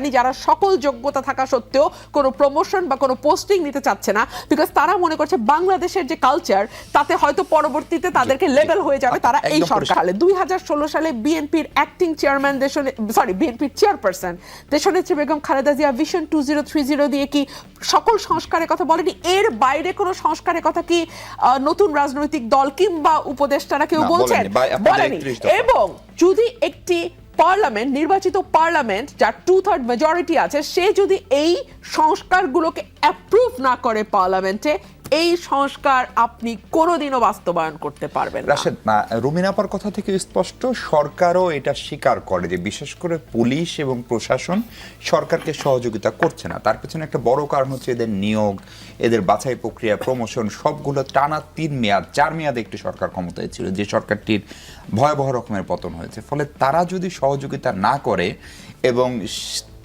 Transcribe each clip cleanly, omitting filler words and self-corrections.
জানি যারা সকল যোগ্যতা থাকা সত্ত্বেও কোনো প্রমোশন বা কোনো পোস্টিং নিতে চাচ্ছে না, বিকজ তারা মনে করছে বাংলাদেশের যে কালচার তাতে হয়তো পরবর্তীতে তাদেরকে লেভেল হয়ে যাবে তারা এই সরকার হলে। 2016 সালে বিএনপির অ্যাক্টিং চেয়ারম্যান বিএনপির চেয়ারপারসন দেশনেত্রী বেগম খালেদা জিয়া ভিশন 2030 দিয়ে কি সকল সংস্কারের কথা বলেনি? এর বাইরে কোনো সংস্কারের কথা কি নতুন রাজনৈতিক দল কিংবা উপদেষ্টারা কেউ বলছেন? বলেনি। এবং যদি একটি পার্লামেন্ট, নির্বাচিত পার্লামেন্ট যার 2/3 মেজরিটি আছে, সে যদি এই সংস্কারগুলোকে অ্যাপ্রুভ না করে পার্লামেন্টে, এই সংস্কার আপনি কোনোদিনও বাস্তবায়ন করতে পারবেন না। রাশেদ, রুমিন আপার কথা থেকে স্পষ্ট সরকারও এটা স্বীকার করে যে বিশেষ করে পুলিশ এবং প্রশাসন সরকারকে সহযোগিতা করছে না। তার পেছনে একটা বড় কারণ হচ্ছে এদের নিয়োগ, এদের বাছাই প্রক্রিয়া, প্রমোশন সবগুলো টানা 4 মেয়াদে একটি সরকার ক্ষমতায় ছিল, যে সরকারটির ভয়াবহ রকমের পতন হয়েছে। ফলে তারা যদি সহযোগিতা না করে এবং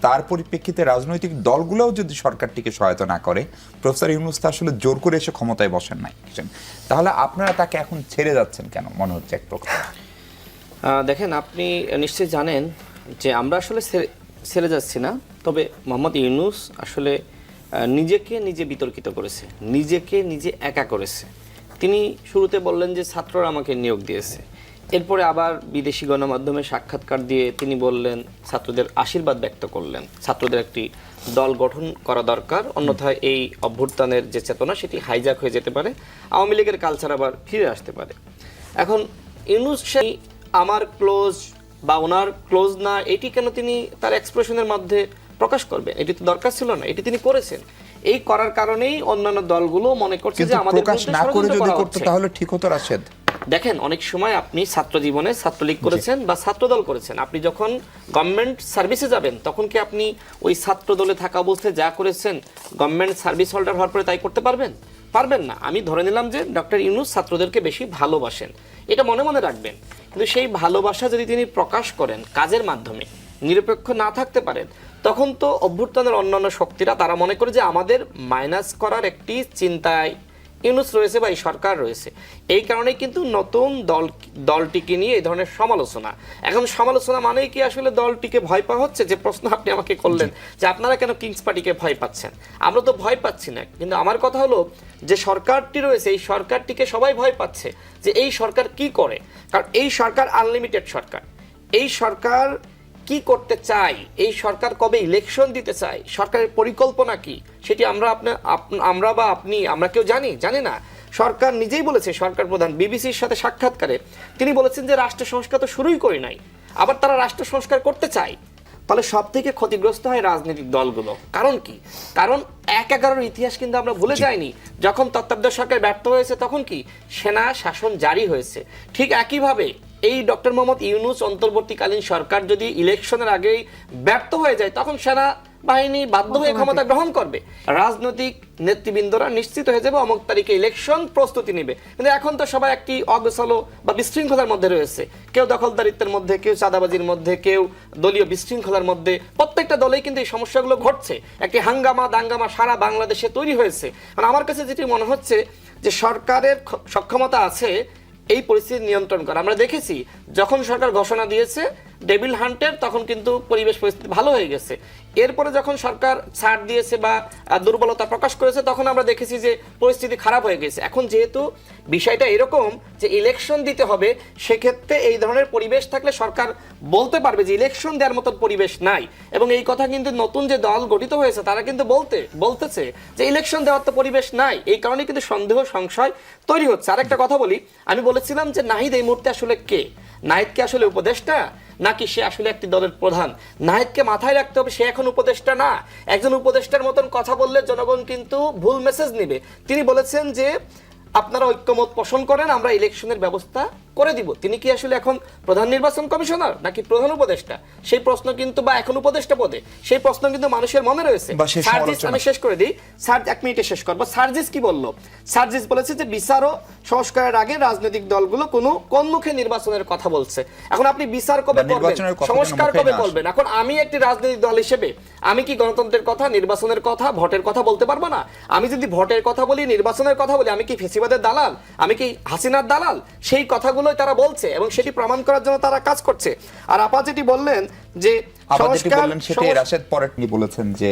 তার পরিপ্রেক্ষিতে রাজনৈতিক দলগুলোও যদি সরকারটিকে সহায়তা না করে, প্রফেসর ইউনূস তো আসলে জোর করে এসে ক্ষমতায় বসেন নাই, তাহলে আপনারা তাকে এখন ছেড়ে যাচ্ছেন কেন মনে হচ্ছে এক প্রকার? দেখেন, আপনি নিশ্চয়ই জানেন যে আমরা আসলে ছেড়ে যাচ্ছি না, তবে মোহাম্মদ ইউনূস আসলে নিজেকে নিজে বিতর্কিত করেছে, নিজেকে নিজে একা করেছে। তিনি শুরুতে বললেন যে ছাত্ররা আমাকে নিয়োগ দিয়েছে, এরপরে আবার বিদেশি গণমাধ্যমে সাক্ষাৎকার দিয়ে তিনি বললেন ছাত্রদের আশীর্বাদ ব্যক্ত করলেন, ছাত্রদের একটি দল গঠন করা দরকার, অন্যথায় এই অভ্যুত্থানের যে চেতনা সেটি হাইজ্যাক হয়ে যেতে পারে, আওয়ামী লীগের কালচার আবার ফিরে আসতে পারে। এখন ইউনূস আমার ক্লোজ বা ওনার ক্লোজ না, এটি কেন তিনি তার এক্সপ্রেশনের মধ্যে প্রকাশ করবেন? এটি তো দরকার ছিল না, এটি তিনি করেছেন। এই করার কারণেই অন্যান্য দলগুলো মনে করছে যে আমাদের প্রকাশ না করে যদি করতে তাহলে ঠিক হতো। রাশেদ, দেখেন, অনেক সময় আপনি ছাত্র জীবনে ছাত্রলীগ করেছেন বা ছাত্রদল করেছেন, আপনি যখন গভর্নমেন্ট সার্ভিসে যাবেন তখন কি আপনি ওই ছাত্র দলে থাকা অবস্থায় যা করেছেন গভর্নমেন্ট সার্ভিস হোল্ডার হওয়ার পরে তাই করতে পারবেন? পারবেন না। আমি ধরে নিলাম যে ডক্টর ইউনূস ছাত্রদেরকে বেশি ভালোবাসেন, এটা মনে মনে রাখবেন, কিন্তু সেই ভালোবাসা যদি তিনি প্রকাশ করেন কাজের মাধ্যমে, নিরপেক্ষ না থাকতে পারেন, তখন তো অভ্যুত্থানের অন্যান্য শক্তিরা তারা মনে করে যে আমাদের মাইনাস করার একটি চিন্তায় ইউনূস রয়েছে বা এই সরকার রয়েছে। এই কারণেই কিন্তু নতুন দলটিকে নিয়ে এই ধরনের সমালোচনা। এখন সমালোচনা মানেই কি আসলে দলটিকে ভয় পাওয়া হচ্ছে? যে প্রশ্ন আপনি আমাকে করলেন যে আপনারা কেন কিংস পার্টিকে ভয় পাচ্ছেন, আমরা তো ভয় পাচ্ছি না, কিন্তু আমার কথা হলো যে সরকারটি রয়েছে, এই সরকারটিকে সবাই ভয় পাচ্ছে যে এই সরকার কি করে। কারণ এই সরকার আনলিমিটেড সরকার, এই সরকার কি করতে চাই, এই সরকার কবে ইলেকশন দিতে চাই, সরকারের পরিকল্পনা কি, সেটি আমরা বা আপনি আমরা কেউ জানি না। সরকার নিজেই বলেছে, সরকার প্রধান বিবিসির সাথে সাক্ষাৎকারে তিনি বলেছেন যে রাষ্ট্র সংস্কার তো শুরুই করি নাই, আবার তারা রাষ্ট্র সংস্কার করতে চায়। ফলে সব থেকে ক্ষতিগ্রস্ত হয় রাজনৈতিক দলগুলো। কারণ কি? কারণ 11-11 ইতিহাস কিন্তু আমরা ভুলে যাইনি। যখন তত্ত্বাবধায়ক সরকার ব্যর্থ হয়েছে তখন কি সেনা শাসন জারি হয়েছে। ঠিক একইভাবে এই ডক্টর মোহাম্মদ ইউনূস অন্তর্বর্তীকালীন সরকার যদি ইলেকশনের আগেই ব্যর্থ হয়ে যায় তখন সেনা বাহিনী বাধ্য হয়ে ক্ষমতা গ্রহণ করবে, রাজনৈতিক নেতৃবৃন্দরা নিশ্চিত হয়ে যাবে অমুক তারিখে ইলেকশন প্রস্তুতি নেবে। কিন্তু এখন তো সবাই একটি অগোছালো বা বিশৃঙ্খলার মধ্যে রয়েছে, কেউ দখলদারিত্বের মধ্যে, কেউ চাঁদাবাজির মধ্যে, কেউ দলীয় বিশৃঙ্খলার মধ্যে। প্রত্যেকটা দলেই কিন্তু এই সমস্যাগুলো ঘটছে, একটি হাঙ্গামা দাঙ্গামা সারা বাংলাদেশে তৈরি হয়েছে। মানে আমার কাছে যেটি মনে হচ্ছে যে সরকারের সক্ষমতা আছে এই পরিস্থিতি নিয়ন্ত্রণ করা। আমরা দেখেছি যখন সরকার ঘোষণা দিয়েছে ডেভিল হান্টের, তখন কিন্তু পরিবেশ পরিস্থিতি ভালো হয়ে গেছে। এরপরে যখন সরকার ছাড় দিয়েছে বা দুর্বলতা প্রকাশ করেছে তখন আমরা দেখেছি যে পরিস্থিতি খারাপ হয়ে গেছে। এখন যেহেতু বিষয়টা এরকম যে ইলেকশন দিতে হবে, সেক্ষেত্রে এই ধরনের পরিবেশ থাকলে সরকার বলতে পারবে যে ইলেকশন দেওয়ার মতন পরিবেশ নাই। এবং এই কথা কিন্তু নতুন যে দল গঠিত হয়েছে তারা কিন্তু বলতেছে যে ইলেকশন দেওয়ার তো পরিবেশ নাই। এই কারণে কিন্তু সন্দেহ সংশয় তৈরি হচ্ছে। আরেকটা কথা বলি, আমি বলেছিলাম যে নাহিদ এই মুহূর্তে আসলে কে? নাহিদ কি আসলে উপদেষ্টা নাকি সে আসলে একটি দলের প্রধান? নাহিদকে মাথায় রাখতে হবে সে এখন উপদেষ্টা না। একজন উপদেষ্টার মতন কথা বললে জনগণ কিন্তু ভুল মেসেজ নেবে। তিনি বলেছেন যে আপনারা ঐক্যমত পোষণ করেন, আমরা ইলেকশনের ব্যবস্থা করে দিব। তিনি কি আসলে এখন প্রধান নির্বাচন কমিশনার নাকি প্রধান উপদেষ্টা? সেই প্রশ্ন কিন্তু, বা এখন উপদেষ্টা পদে, সেই প্রশ্ন কিন্তু মানুষের মনে রয়েছে। আমি শেষ করে দিই, 1 মিনিটে শেষ করবো। সার্জিস কি বললো? সার্জিস বলেছে যে বিচার ও সংস্কারের আগে রাজনৈতিক দলগুলো কোন মুখে নির্বাচনের কথা বলছে। এখন আপনি বিচার কবে করবেন, সংস্কার কবে করবেন? এখন আমি একটি রাজনৈতিক দল হিসেবে আমি কি গণতন্ত্রের কথা, নির্বাচনের কথা, ভোটের কথা বলতে পারবো না? আমি যদি ভোটের কথা বলি, নির্বাচনের কথা বলি, আমি কি ফেসিবাদের দালাল? আমি কি হাসিনার দালাল? সেই কথাগুলোই তারা বলছে এবং সেটি প্রমাণ করার জন্য তারা কাজ করছে। আর আপা যেটি বললেন যে আবার যেটি বললেন সেটাই রাশেদ পরে বলেছেন যে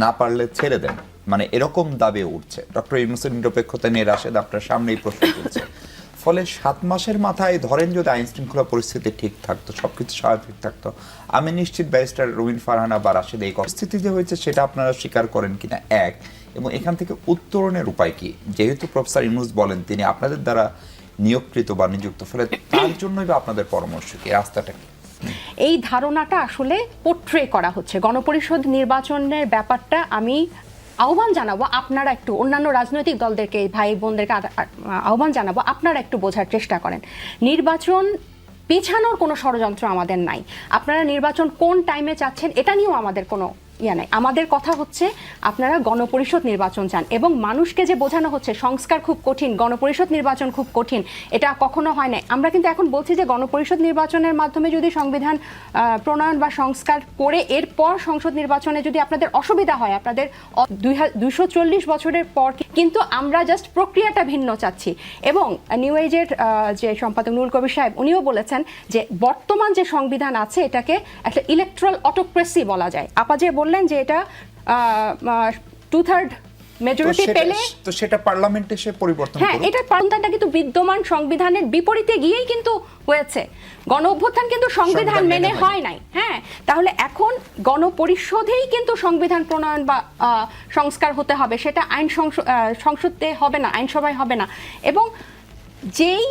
না পারলে ছেড়ে দেন, মানে এরকম দাবি উঠছে। ডক্টর ইউনূসের নিরপেক্ষতা নিয়ে রাশেদ আপনার সামনেই প্রশ্ন তুলছে। ফলে 7 মাসের মাথায় ধরেন যদি আইন শৃঙ্খলা পরিস্থিতি ঠিক থাকতো, সবকিছু স্বাভাবিক থাকতো, আমি নিশ্চিত ব্যারিস্টার রুমিন ফারহানা বা রাশেদ এই পরিস্থিতি যে হয়েছে সেটা আপনারা স্বীকার করেন কিনা, এক, এবং এখান থেকে উত্তরণের উপায় কি? যেহেতু প্রফেসর ইউনূস বলেন তিনি আপনাদের দ্বারা নিয়োগকৃত বা নিযুক্ত, ফলে তার জন্যই বা আপনাদের পরামর্শ কি, রাস্তাটা কি? এই ধারণাটা আসলে পোট্রে করা হচ্ছে। গণপরিষদ নির্বাচনের ব্যাপারটা আমি আহ্বান জানাবো, আপনারা একটু অন্যান্য রাজনৈতিক দলদেরকে, ভাই বোনদেরকে আহ্বান জানাবো, আপনারা একটু বোঝার চেষ্টা করেন। নির্বাচন পেছানোর কোনো ষড়যন্ত্র আমাদের নাই। আপনারা নির্বাচন কোন টাইমে চাচ্ছেন এটা নিয়েও আমাদের কোনো নাই। আমাদের কথা হচ্ছে আপনারা গণপরিষদ নির্বাচন চান, এবং মানুষকে যে বোঝানো হচ্ছে সংস্কার খুব কঠিন, গণপরিষদ নির্বাচন খুব কঠিন, এটা কখনো হয় না। আমরা কিন্তু এখন বলছি যে গণপরিষদ নির্বাচনের মাধ্যমে যদি সংবিধান প্রণয়ন বা সংস্কার করে এরপর সংসদ নির্বাচনে যদি আপনাদের অসুবিধা হয়, আপনাদের 240 বছরের পর, কিন্তু আমরা জাস্ট প্রক্রিয়াটা ভিন্ন চাচ্ছি। এবং নিউ এজের যে সম্পাদক নুরুল কবির সাহেব উনিও বলেছেন যে বর্তমান যে সংবিধান আছে এটাকে একটা ইলেকট্রাল অটোক্রেসি বলা যায়। আপা যে বললেন যে এটা 2/3 মেজরিটি পেলে, তো সেটা পার্লামেন্টে সে পরিবর্তন করুন। হ্যাঁ, এটা পার্লামেন্টটা কিন্তু বিদ্যমান সংবিধানের বিপরীতে গিয়েই কিন্তু হয়েছে। গণ অভ্যুত্থান কিন্তু সংবিধান মেনে হয় নাই। হ্যাঁ, তাহলে এখন গণপরিষদেই কিন্তু সংবিধান প্রণয়ন বা সংস্কার হতে হবে, সেটা আইন সংসদে হবে না, আইনসভায় হবে না। এবং যেই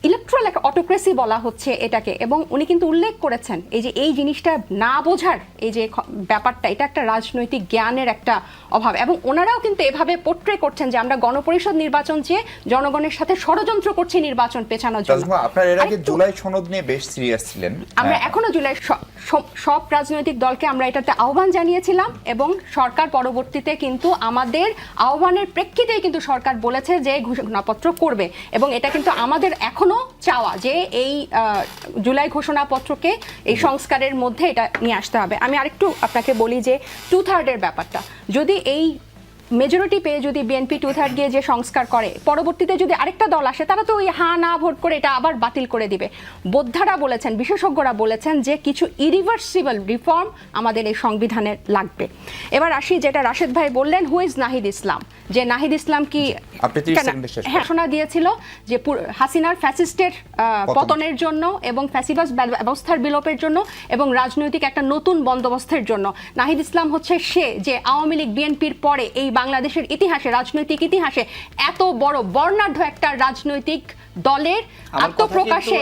ইলেকট্রাল একটা অটোক্রেসি বলা হচ্ছে এটাকে, এবং উনি কিন্তু উল্লেখ করেছেন এই যে এই জিনিসটা না বোঝার এই যে ব্যাপারটা, এটা একটা রাজনৈতিক জ্ঞানের একটা অভাব। এবং ওনারাও কিন্তু এভাবে পোট্রে করছেন যে আমরা গণপরিষদ নির্বাচন চেয়ে জনগণের সাথে ষড়যন্ত্র করছি নির্বাচন পেছানোর জন্য। আপনারা এর আগে জুলাই সনদ নিয়ে বেশ সিরিয়াস ছিলেন। আমরা এখনো জুলাই সব রাজনৈতিক দলকে আমরা এটাতে আহ্বান জানিয়েছিলাম, এবং সরকার পরবর্তীতে কিন্তু আমাদের আহ্বানের প্রেক্ষিতেই কিন্তু সরকার বলেছে যে ঘোষণাপত্র করবে, এবং এটা কিন্তু আমাদের এখনো চাওয়া যে এই জুলাই ঘোষণাপত্রকে এই সংস্কারের মধ্যে এটা নিয়ে আসতে হবে। আমি আরেকটু আপনাকে বলি যে 2/3 ব্যপারটা, যদি এই মেজরিটি পেয়ে যদি বিএনপি 2/3 গিয়ে যে সংস্কার করে, পরবর্তীতে যদি আরেকটা দল আসে তারা তো ওই হ্যাঁ না ভোট করে এটা আবার বাতিল করে দিবে। বোদ্ধারা বলেছেন, বিশেষজ্ঞরা বলেছেন যে কিছু ইরিভার্সিবল রিফর্ম আমাদের এই সংবিধানে লাগবে। এবার আসি যেটা রাশেদ ভাই বললেন, হু ইজ নাহিদ ইসলাম, যে নাহিদ ইসলাম কি ঘোষণা দিয়েছিল যে হাসিনার ফ্যাসিস্টের পতনের জন্য এবং ফ্যাসিবাস ব্যবস্থার বিলোপের জন্য এবং রাজনৈতিক একটা নতুন বন্দোবস্তের জন্য। নাহিদ ইসলাম হচ্ছে সে যে আওয়ামী লীগ বিএনপির পরে এই বাংলাদেশের ইতিহাসে, রাজনৈতিক ইতিহাসে এত বড় বর্ণাঢ্য একটা রাজনৈতিক দলের আত্মপ্রকাশে,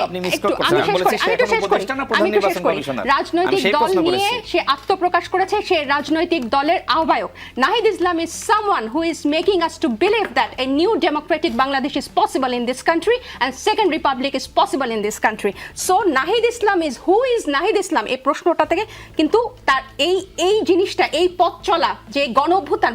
রাজনৈতিক দল নিয়ে সে আত্মপ্রকাশ করেছে, সে রাজনৈতিক দলের আহ্বায়ক। Nahid Islam is someone who is making us to believe that a new democratic Bangladesh is possible in this country and second republic is possible in this country. So Nahid Islam is, who is Nahid Islam? এই প্রশ্নটা থেকে কিন্তু তার এই জিনিসটা, এই পথ চলা যে গণ অভ্যুত্থান